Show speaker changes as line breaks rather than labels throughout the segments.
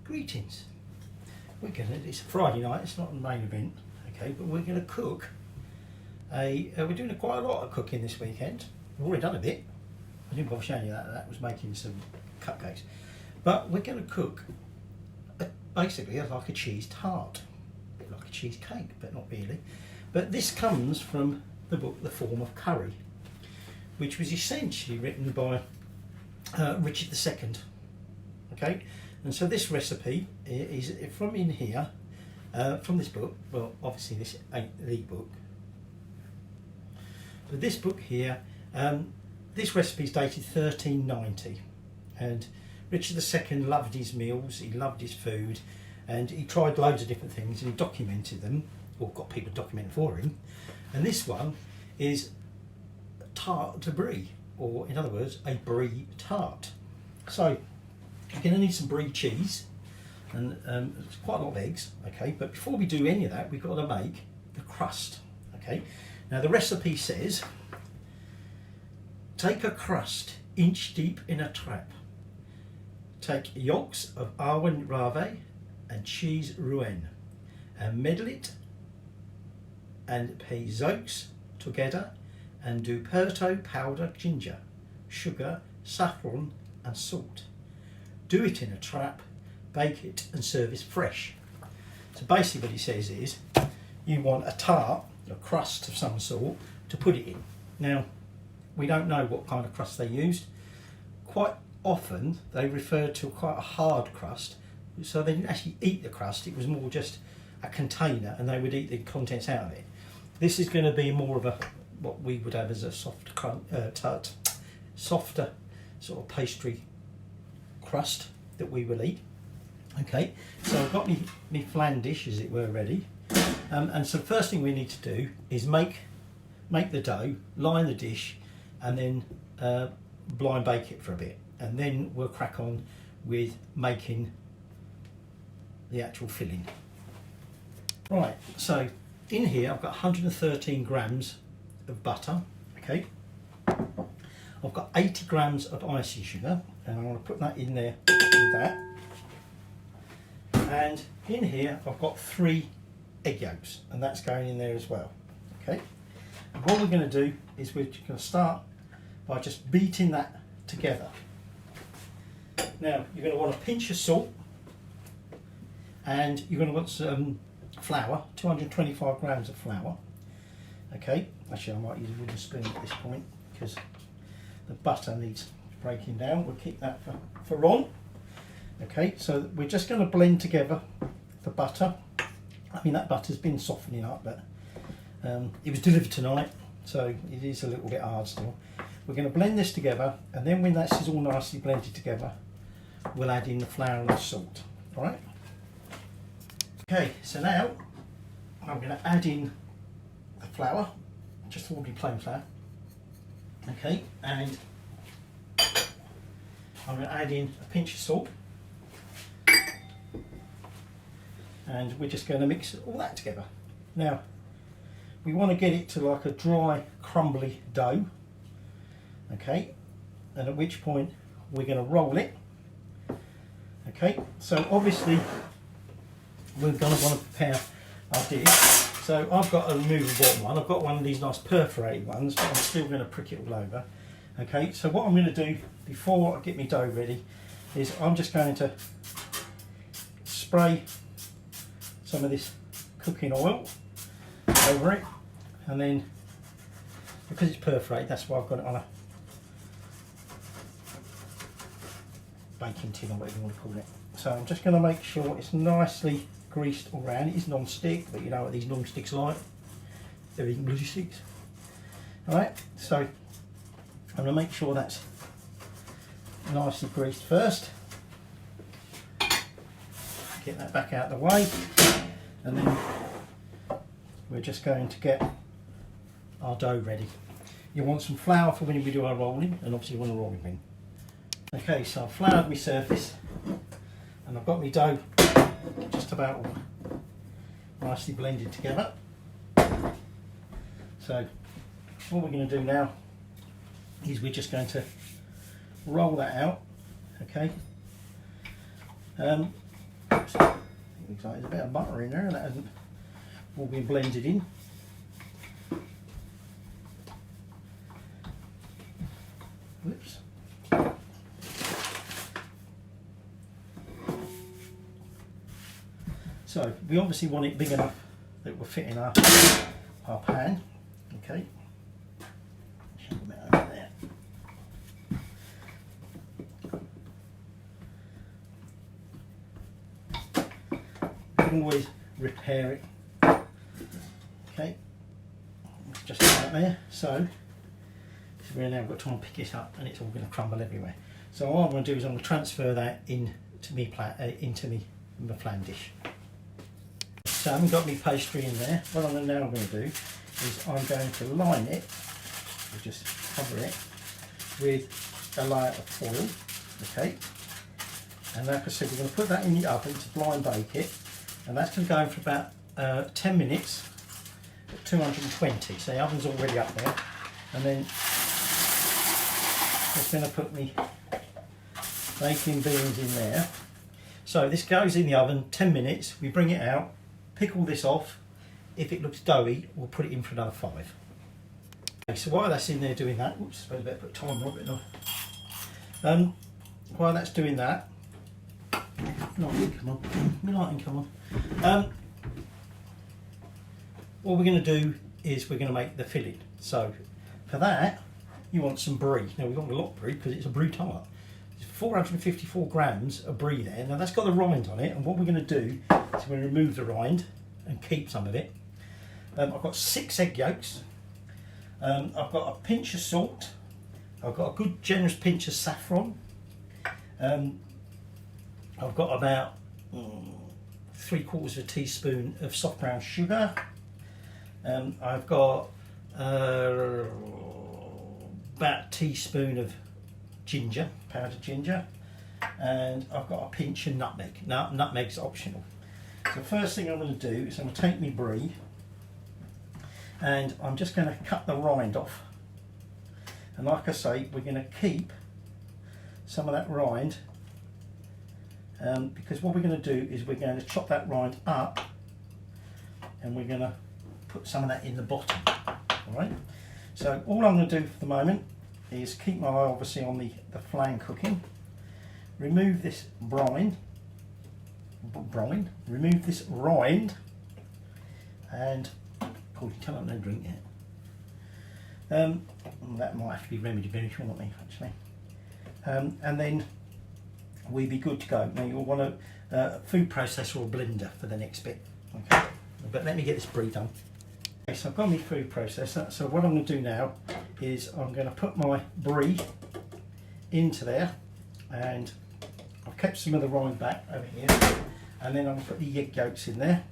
Greetings. It's a Friday night, it's not the main event, okay, but we're going to cook we're doing quite a lot of cooking this weekend. We've already done a bit. I didn't bother showing you that was making some cupcakes. But we're going to cook basically like a cheese tart. A bit like a cheesecake, but not really. But this comes from the book The Forme of Cury, which was essentially written by Richard II. Okay, and so this recipe is from in here, from this book. Well, obviously this ain't the book, but this book here, this recipe is dated 1390, and Richard II loved his meals, he loved his food, and he tried loads of different things and he documented them, or got people to document for him. And this one is tart de brie, or in other words, a brie tart. So you're going to need some brie cheese and quite a lot of eggs, okay, but before we do any of that, we've got to make the crust, okay. Now the recipe says, take a crust inch deep in a trap, take yolks of Arwen Rave and cheese Rouen, and medal it and pay yolks together, and do Puerto powder ginger, sugar, saffron and salt. Do it in a trap, bake it and serve it fresh. So basically what he says is, you want a tart, a crust of some sort, to put it in. Now, we don't know what kind of crust they used. Quite often they referred to quite a hard crust, so they didn't actually eat the crust, it was more just a container and they would eat the contents out of it. This is going to be more of a, what we would have as a softer sort of pastry crust that we will eat. Okay, so I've got my flan dish, as it were, ready. And so the first thing we need to do is make the dough, line the dish, and then blind bake it for a bit. And then we'll crack on with making the actual filling. Right, so in here I've got 113 grams of butter, okay. I've got 80 grams of icing sugar, and I want to put that in there with that. And in here I've got 3 egg yolks, and that's going in there as well, okay. And what we're going to do is we're going to start by just beating that together. Now you're going to want a pinch of salt, and you're going to want some flour, 225 grams of flour, okay. Actually I might use a wooden spoon at this point because the butter needs breaking down. We'll keep that for Ron. Okay, so we're just going to blend together the butter. I mean, that butter's been softening up, but it was delivered tonight, so it is a little bit hard still. We're going to blend this together, and then when this is all nicely blended together, we'll add in the flour and the salt. All right. Okay, so now I'm going to add in the flour, just ordinary plain flour. Okay, and I'm going to add in a pinch of salt, and we're just going to mix all that together. Now we want to get it to like a dry, crumbly dough, okay, and at which point we're going to roll it. Okay, so obviously we're going to want to prepare our dish. So I've got a removable one. I've got one of these nice perforated ones, but I'm still going to prick it all over. Okay, so what I'm going to do before I get my dough ready is I'm just going to spray some of this cooking oil over it, and then because it's perforated, that's why I've got it on a baking tin or whatever you want to call it. So I'm just going to make sure it's nicely greased all around. It is non-stick, but you know what these non-sticks are like. They're English sticks. Alright, so I'm going to make sure that's nicely greased first. Get that back out of the way, and then we're just going to get our dough ready. You want some flour for when we do our rolling, and obviously you want a rolling pin. Okay, so I've floured my surface, and I've got my dough just about all nicely blended together. So what we're going to do now is we're just going to roll that out, okay. Looks like there's a bit of butter in there and that hasn't all been blended in. Whoops. So we obviously want it big enough that will fit in our pan. Okay. Shove it over there. You can always repair it. Okay. It's just like there. So we've now got to try and pick it up, and it's all going to crumble everywhere. So all I'm going to do is I'm going to transfer that into my flan dish. So I haven't got my pastry in there. What I'm now going to do is I'm going to line it, or just cover it, with a layer of foil. Okay. And like I said, we're going to put that in the oven to blind bake it, and that's going to go for about 10 minutes at 220. So the oven's already up there, and then just going to put my baking beans in there. So this goes in the oven 10 minutes, we bring it out, pick all this off. If it looks doughy, we'll put it in for another 5. Okay, so while that's in there doing that, oops, I suppose I better put time on it now. While that's doing that, lighting, come on, my lighting, come on. What we're going to do is we're going to make the filling. So for that, you want some brie. Now we've got a lot of brie because it's a Brie Tart. There's 454 grams of brie there. Now that's got the rind on it, and what we're going to do is we're going to remove the rind and keep some of it. I've got 6 egg yolks. I've got a pinch of salt. I've got a good generous pinch of saffron. I've got about 3/4 teaspoon of soft brown sugar. I've got about a teaspoon of ginger, powdered ginger, and I've got a pinch of nutmeg. Now, nutmeg's optional. So the first thing I'm going to do is I'm going to take my brie, and I'm just going to cut the rind off. And like I say, we're going to keep some of that rind, because what we're going to do is we're going to chop that rind up, and we're going to put some of that in the bottom. All right. So all I'm going to do for the moment is keep my eye obviously on the flan cooking. Remove this remove this rind, and you tell them no drink yet. That might have to be remedied very shortly actually. And then we'd be good to go. Now you'll want a food processor or blender for the next bit. Okay. But let me get this brie done. Okay, so I've got my food processor. So what I'm going to do now is I'm going to put my brie into there, and I've kept some of the rind back over here, and then I'm going to put the egg yolks in there.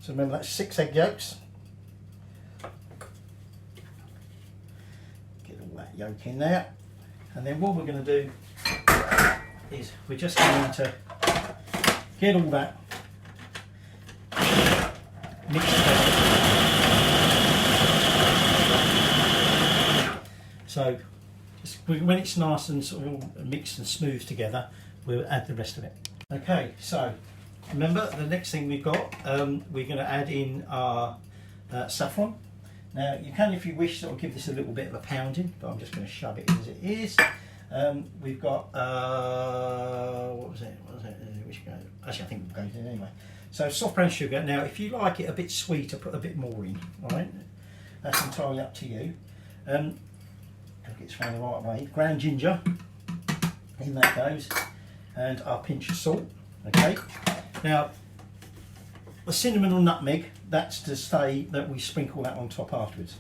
So remember that's 6 egg yolks. Get all that yolk in there, and then what we're going to do is we're just going to get all that mixed together. So just when it's nice and sort of all mixed and smooth together, we'll add the rest of it. Okay, so remember the next thing we've got, we're going to add in our saffron. Now you can, if you wish, sort of give this a little bit of a pounding, but I'm just going to shove it as it is. We've got what was it? Which go? Actually, I think we'll go there anyway. So soft brown sugar. Now, if you like it a bit sweeter, put a bit more in. All right, that's entirely up to you. Get it the right way. Ground ginger, in that goes, and our pinch of salt. Okay. Now, the cinnamon or nutmeg, that's to say that we sprinkle that on top afterwards.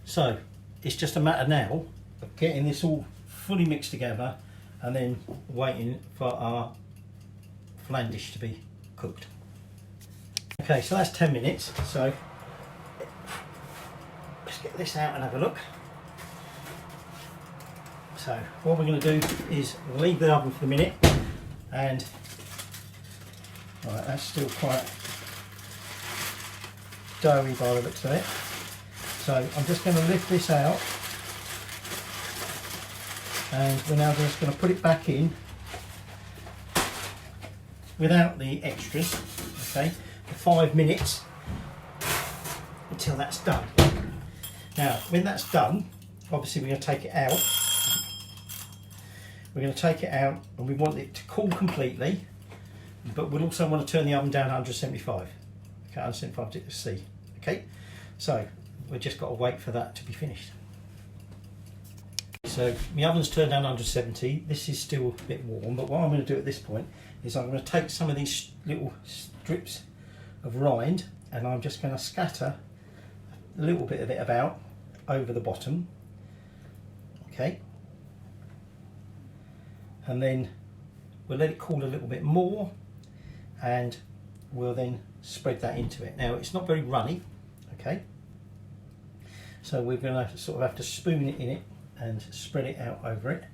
So it's just a matter now of getting this all fully mixed together and then waiting for our flan dish to be cooked. Okay, so that's 10 minutes. So let's get this out and have a look. So what we're going to do is leave the oven for a minute, and right, that's still quite doughy by the looks of it. So I'm just going to lift this out, and we're now just going to put it back in without the extras, okay, for 5 minutes until that's done. Now, when that's done, obviously we're going to take it out. We're going to take it out, and we want it to cool completely, but we'll also want to turn the oven down 175. Okay, 175 to C. Okay, so we've just got to wait for that to be finished. So my oven's turned down 170. This is still a bit warm, but what I'm going to do at this point is I'm going to take some of these little strips of rind, and I'm just going to scatter a little bit of it about over the bottom. Okay, and then we'll let it cool a little bit more, and we'll then spread that into it. Now, it's not very runny, okay, so we're going to sort of have to spoon it in it and spread it out over it,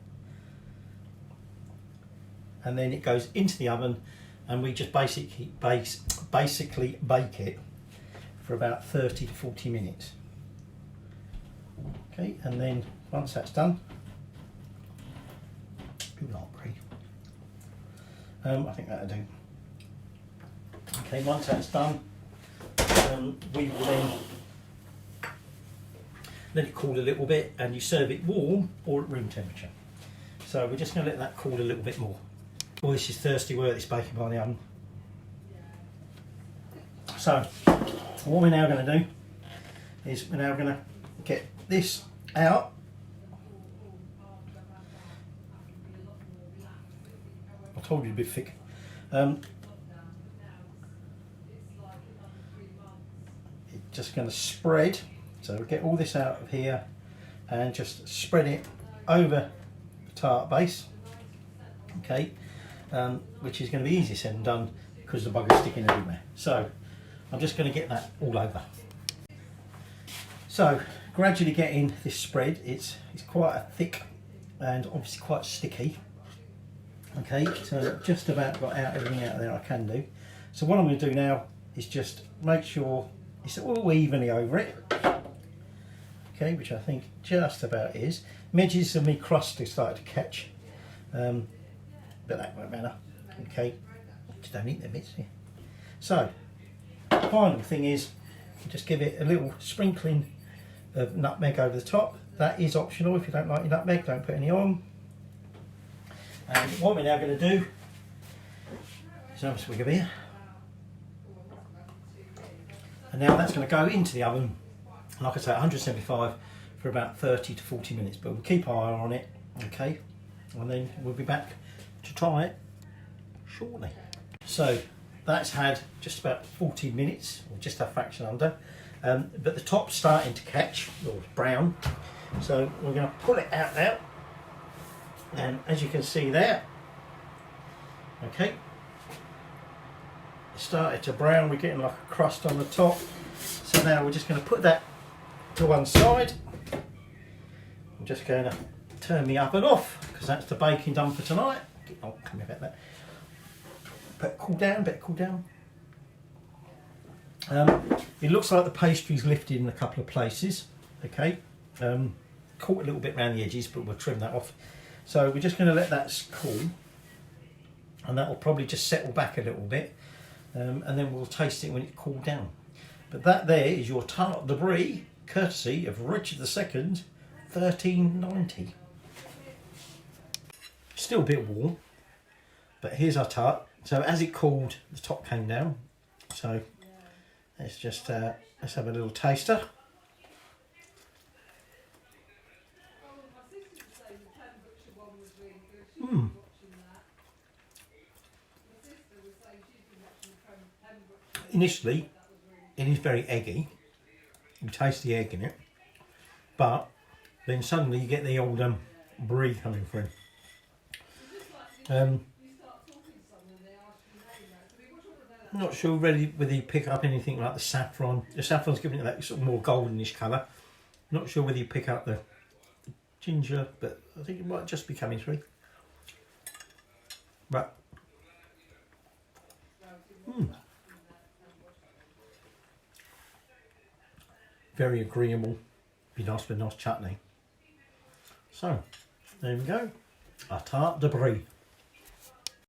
and then it goes into the oven, and we just basically bake it for about 30 to 40 minutes. Okay, and then once that's done, do not Brie. I think that'll do. Okay, once that's done, we will then let it cool a little bit, and you serve it warm or at room temperature. So we're just going to let that cool a little bit more. Oh, this is thirsty work, this baking by the oven. So what we're now going to do is we're now going to get this out. I told you it'd be thick. Just going to spread, so we'll get all this out of here and just spread it over the tart base, okay, which is going to be easier said than done because the bugger's sticking everywhere. So I'm just going to get that all over. So gradually getting this spread, it's quite a thick and obviously quite sticky. Okay, so just about got out everything out of there I can do. So what I'm going to do now is just make sure it's all evenly over it, okay, which I think just about is. Edges of me crust have started to catch, but that won't matter. Okay, just don't eat them bits here. So the final thing is just give it a little sprinkling of nutmeg over the top. That is optional. If you don't like your nutmeg, don't put any on. And what we're now going to do is have a swig of beer. And now that's going to go into the oven, like I say, 175 for about 30 to 40 minutes, but we'll keep our eye on it, okay, and then we'll be back to try it shortly. So that's had just about 40 minutes, or just a fraction under, but the top's starting to catch, or brown, so we're going to pull it out now, and as you can see there, okay, started to brown, we're getting like a crust on the top. So now we're just going to put that to one side. I'm just going to turn the oven off because that's the baking done for tonight. Oh, come here about that. Better cool down, better cool down. It looks like the pastry's lifted in a couple of places. Okay, caught a little bit around the edges, but we'll trim that off. So we're just going to let that cool, and that will probably just settle back a little bit. And then we'll taste it when it's cooled down. But that there is your tart de Brie, courtesy of Richard II, 1390. Still a bit warm, but here's our tart. So as it cooled, the top came down. So let's just let's have a little taster. Initially, it is very eggy. You taste the egg in it, but then suddenly you get the old brie coming through. I'm not sure really whether you pick up anything like the saffron. The saffron's giving it that sort of more goldenish colour. Not sure whether you pick up the ginger, but I think it might just be coming through. Right. very agreeable. Be nice with a nice chutney. So, there we go. A tarte de Brie.